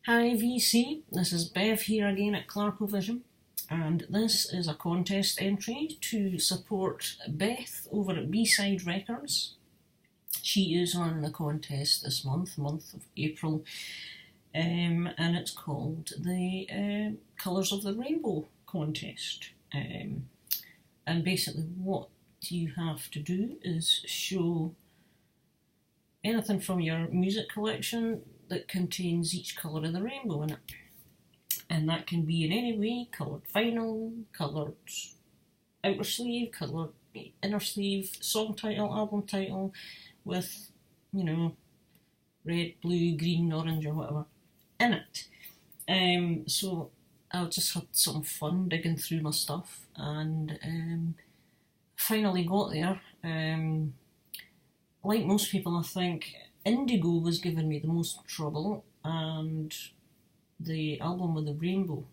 Hi VC, this is Bev here again at Clarkovision, and this is a contest entry to support Beth over at B-Side Records. She is on the contest this month of April, and it's called the Colours of the Rainbow contest. And basically what you have to do is show anything from your music collection that contains each colour of the rainbow in it. And that can be in any way: coloured vinyl, coloured outer sleeve, coloured inner sleeve, song title, album title, with, red, blue, green, orange or whatever in it. So I just had some fun digging through my stuff and finally got there. Like most people, I think Indigo was giving me the most trouble, and the album with the rainbow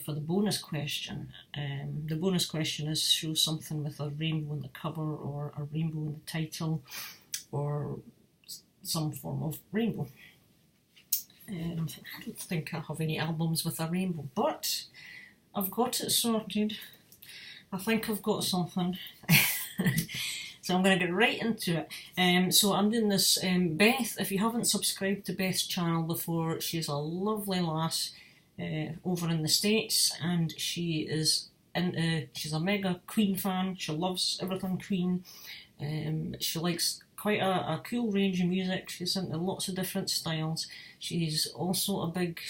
for the bonus question. The bonus question is show something with a rainbow in the cover or a rainbow in the title or some form of rainbow. I don't think I have any albums with a rainbow, but I've got it sorted. I think I've got something. So I'm going to get right into it. So I'm doing this. Beth, if you haven't subscribed to Beth's channel before, she's a lovely lass over in the States, and she's a mega Queen fan. She loves everything Queen. She likes quite a cool range of music. She's into lots of different styles. She's also a big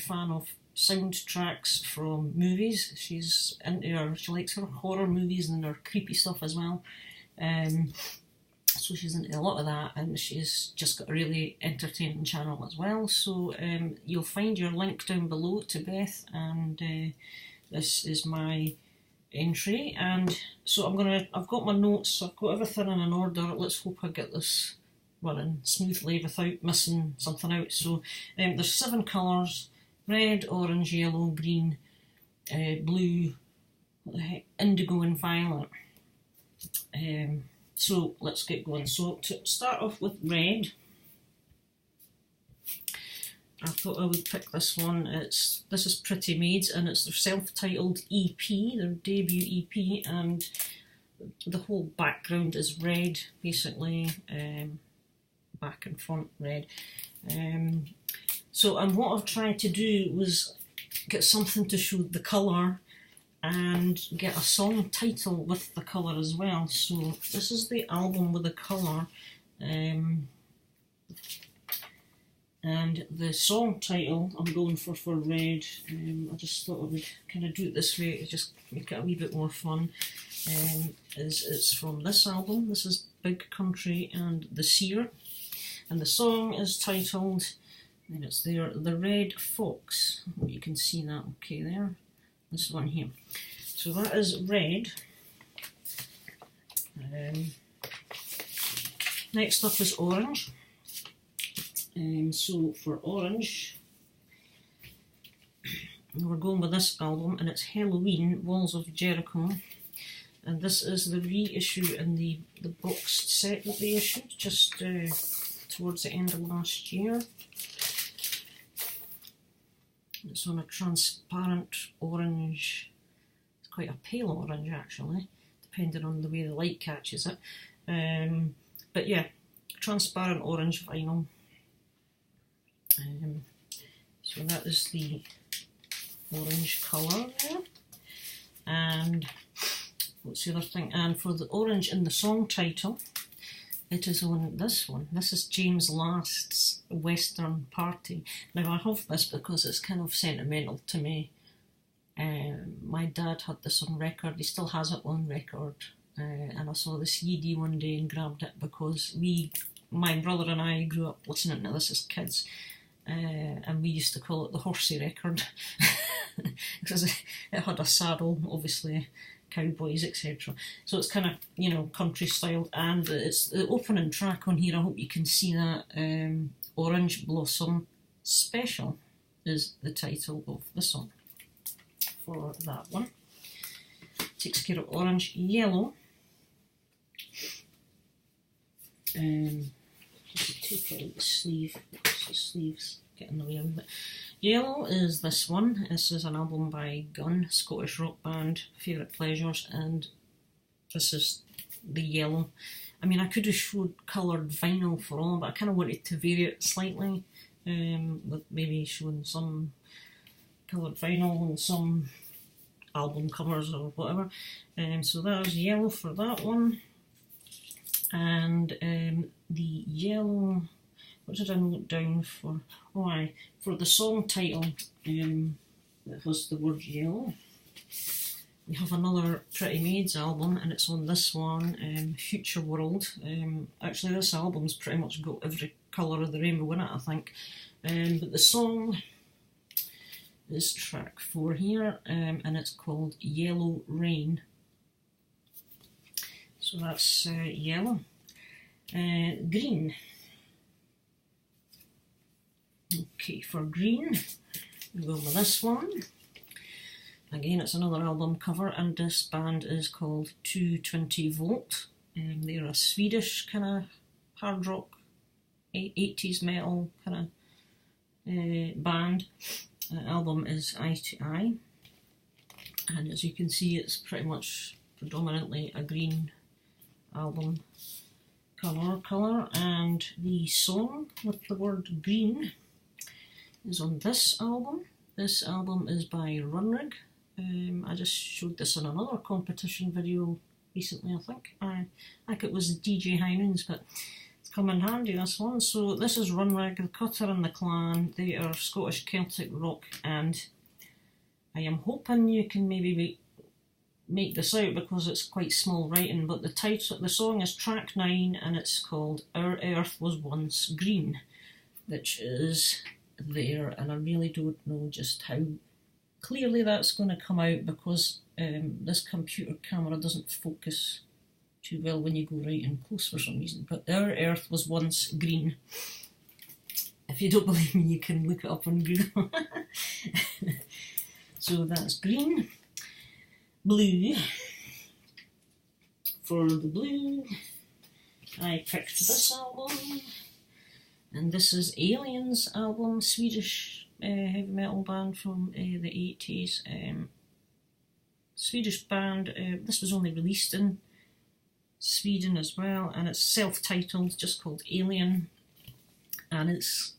fan of soundtracks from movies. She likes her horror movies and her creepy stuff as well. So she's into a lot of that, and she's just got a really entertaining channel as well. So you'll find your link down below to Beth, and this is my entry. And so I've got my notes, I've got everything in an order. Let's hope I get this running smoothly without missing something out. So there's 7 colours: red, orange, yellow, green, blue, indigo and violet. So let's get going. So to start off with red, I thought I would pick this one. This is Pretty Maids, and it's their self-titled EP, their debut EP, and the whole background is red, basically, back and front red. And what I've tried to do was get something to show the colour and get a song title with the colour as well. So this is the album with the colour, and the song title I'm going for red. I just thought I would kind of do it this way to just make it a wee bit more fun. It's from this album. This is Big Country and the Seer, and the song is titled, and it's there, The Red Fox. You can see that okay there. This one here. So that is red. Next up is orange. So for orange, we're going with this album, and it's Helloween, Walls of Jericho. And this is the reissue in the boxed set that they issued just towards the end of last year. It's on a transparent orange. It's quite a pale orange actually, depending on the way the light catches it. But yeah, transparent orange vinyl. So that is the orange colour there. And what's the other thing? And for the orange in the song title, it is on this one. This is James Last's Western Party. Now I have this because it's kind of sentimental to me. My dad had this on record. He still has it on record. And I saw the CD one day and grabbed it because my brother and I grew up listening to this as kids. And we used to call it the horsey record because it had a saddle, obviously, cowboys, etc. So it's kind of, country style, and it's the opening track on here. I hope you can see that. Orange Blossom Special is the title of the song for that one. Takes care of orange. Yellow. Just take out the sleeve. the sleeves get in the way a wee bit. Yellow is this one. This is an album by Gun, Scottish rock band, Favourite Pleasures, and this is the yellow. I mean, I could have showed coloured vinyl for all, but I kind of wanted to vary it slightly, with maybe showing some coloured vinyl and some album covers or whatever. So there's yellow for that one. And the yellow, what did I note down for? Oh, aye, for the song title, it was the word yellow. We have another Pretty Maids album, and it's on this one, Future World. Actually, this album's pretty much got every colour of the rainbow in it, I think. But the song is track 4 here, and it's called Yellow Rain. So that's yellow. Green. Okay, for green, we go with this one. Again, it's another album cover, and this band is called 220 Volt. They're a Swedish kind of hard rock, 80s metal kind of band. The album is Eye to Eye, and as you can see, it's pretty much predominantly a green album colour, and the song with the word green is on this album. This album is by Runrig. I just showed this in another competition video recently, I think it was DJ Hynens, but it's come in handy, this one. So this is Runrig, the Cutter and the Clan. They are Scottish Celtic rock, and I am hoping you can maybe make this out because it's quite small writing, but the song is track 9, and it's called Our Earth Was Once Green, which is there, and I really don't know just how clearly that's going to come out because this computer camera doesn't focus too well when you go right in close for some reason. But Our Earth Was Once Green. If you don't believe me, you can look it up on Google. So that's green. Blue. For the blue, I picked this album, and this is Aliens album, Swedish heavy metal band from the 80s. Swedish band. This was only released in Sweden as well, and it's self-titled, just called Alien, and it's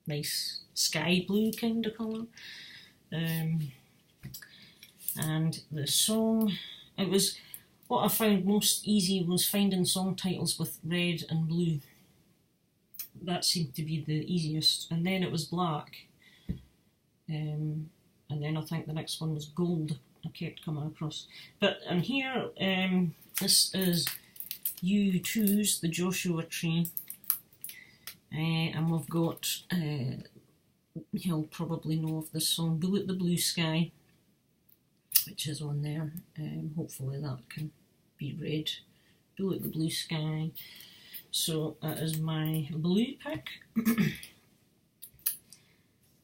nice sky blue kind of colour. And the song, it was what I found most easy was finding song titles with red and blue. That seemed to be the easiest, and then it was black, and then I think the next one was gold. I kept coming across, but in here, this is U2's The Joshua Tree, and we've got, you'll probably know of this song, Bullet the Blue Sky, which is on there. Hopefully that can be read. Bullet the Blue Sky. So that is my blue pick. And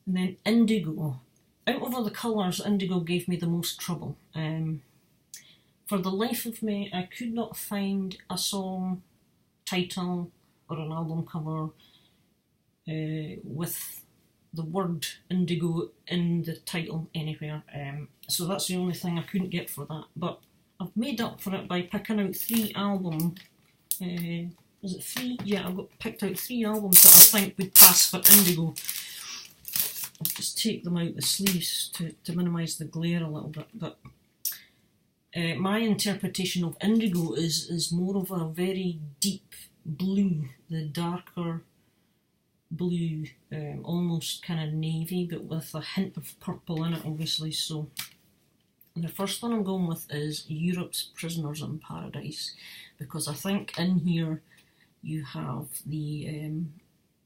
then indigo. Out of all the colours, indigo gave me the most trouble. For the life of me, I could not find a song title or an album cover with the word indigo in the title anywhere. So that's the only thing I couldn't get for that. But I've made up for it by picking out 3 album. Was it 3? Yeah, I've picked out 3 albums that I think would pass for indigo. I'll just take them out the sleeves to minimise the glare a little bit. But my interpretation of indigo is more of a very deep blue, the darker blue, almost kind of navy, but with a hint of purple in it, obviously. So the first one I'm going with is Europe's Prisoners in Paradise, because I think in here you have the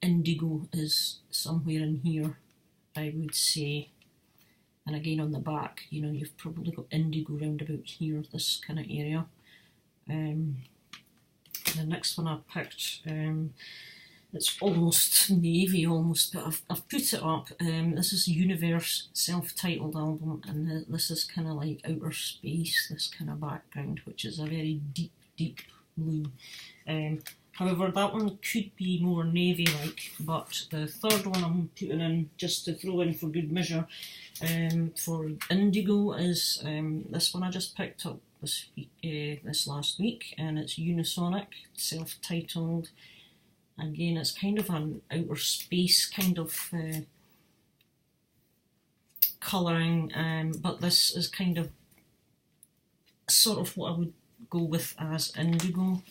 indigo is somewhere in here, I would say. And again on the back, you know, you've probably got indigo round about here, this kind of area. The next one I picked, it's almost navy, but I've put it up. This is Universe self-titled album, and this is kind of like outer space, this kind of background, which is a very deep, deep blue. However, that one could be more navy-like, but the third one I'm putting in just to throw in for good measure for indigo is this one I just picked up this last week, and it's Unisonic, self-titled. Again, it's kind of an outer space kind of colouring, but this is kind of sort of what I would go with as indigo,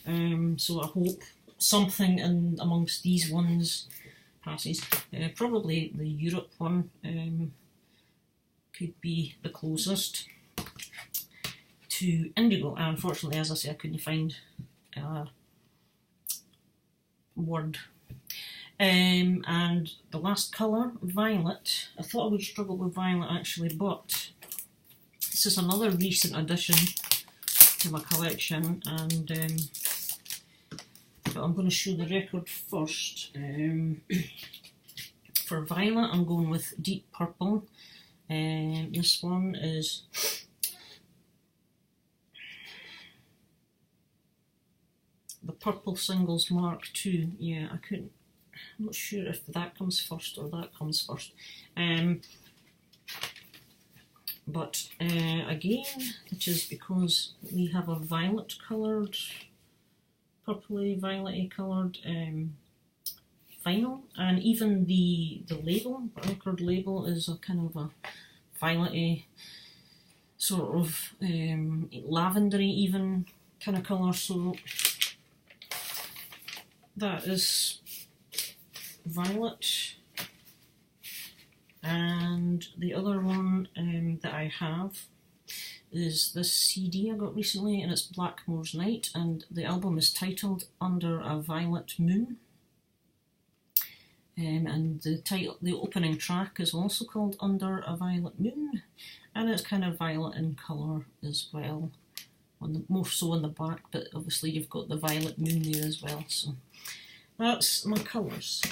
so I hope something in amongst these ones passes. Probably the Europe one could be the closest to indigo. Unfortunately, as I say, I couldn't find a word. And the last colour, violet. I thought I would struggle with violet actually, but this is another recent addition to my collection, and but I'm going to show the record first. For violet, I'm going with Deep Purple. This one is the Purple Singles Mark II. Yeah, I'm not sure if that comes first or that comes first. But again, which is because we have a violet coloured, purpley violet coloured vinyl, and even the label, record label, is a kind of a violet sort of lavendery even kind of colour, so that is violet. And the other one that I have is this CD I got recently, and it's Blackmore's Night, and the album is titled Under a Violet Moon. And the opening track is also called Under a Violet Moon, and it's kind of violet in colour as well, more so on the back, but obviously you've got the violet moon there as well. So that's my colours.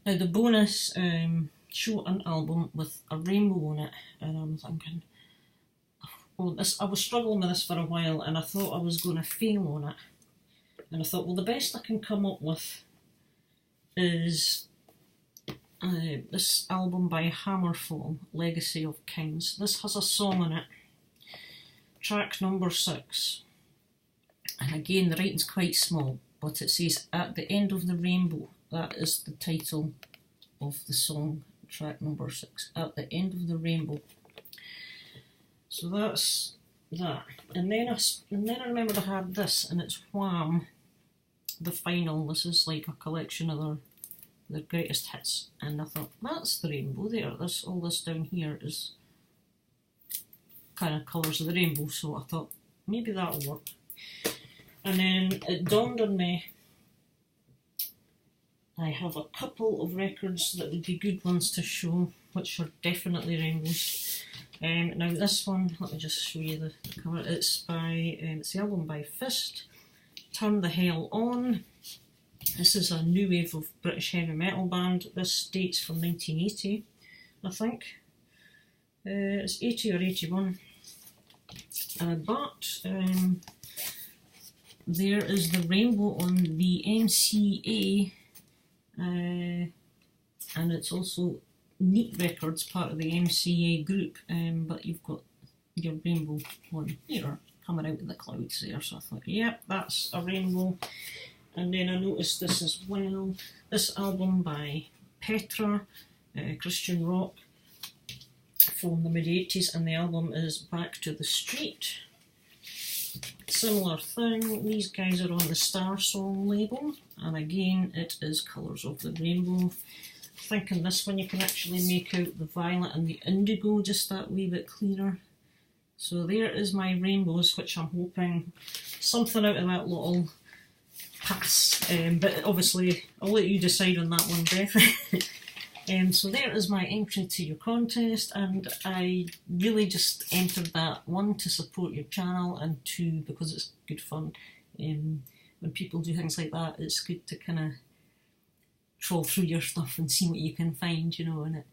Now the bonus show an album with a rainbow on it, and I'm thinking, well, I was struggling with this for a while, and I thought I was going to fail on it, and I thought, well, the best I can come up with is this album by Hammerfall, Legacy of Kings. This has a song on it, track number 6, and again the writing's quite small, but it says At the End of the Rainbow. That is the title of the song, track number 6, At the End of the Rainbow. So that's that. And then I remembered I had this, and it's Wham, the final. This is like a collection of their greatest hits, and I thought, that's the rainbow there. All this down here is kind of colours of the rainbow, so I thought maybe that'll work. And then it dawned on me, I have a couple of records that would be good ones to show, which are definitely rainbows. Now this one, let me just show you the cover. It's the album by Fist, Turn the Hell On. This is a new wave of British heavy metal band. This dates from 1980, I think. It's 80 or 81. But there is the rainbow on the MCA, and it's also Neat Records, part of the MCA group, but you've got your rainbow one here coming out of the clouds there, so I thought, yep, that's a rainbow. And then I noticed this as well, this album by Petra, Christian rock from the mid-80s, and the album is Back to the Street. Similar thing, these guys are on the Star Song label, and again it is Colours of the Rainbow. Thinking this one you can actually make out the violet and the indigo just that wee bit clearer. So there is my rainbows, which I'm hoping something out of that little pass, but obviously I'll let you decide on that one, Beth. So there is my entry to your contest, and I really just entered that, 1, to support your channel, and 2, because it's good fun. When people do things like that, it's good to kind of trawl through your stuff and see what you can find, you know, and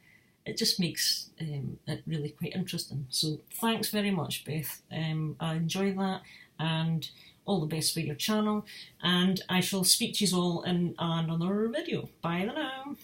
it just makes it really quite interesting. So thanks very much, Beth. I enjoy that, and all the best for your channel, and I shall speak to you all in another video. Bye now.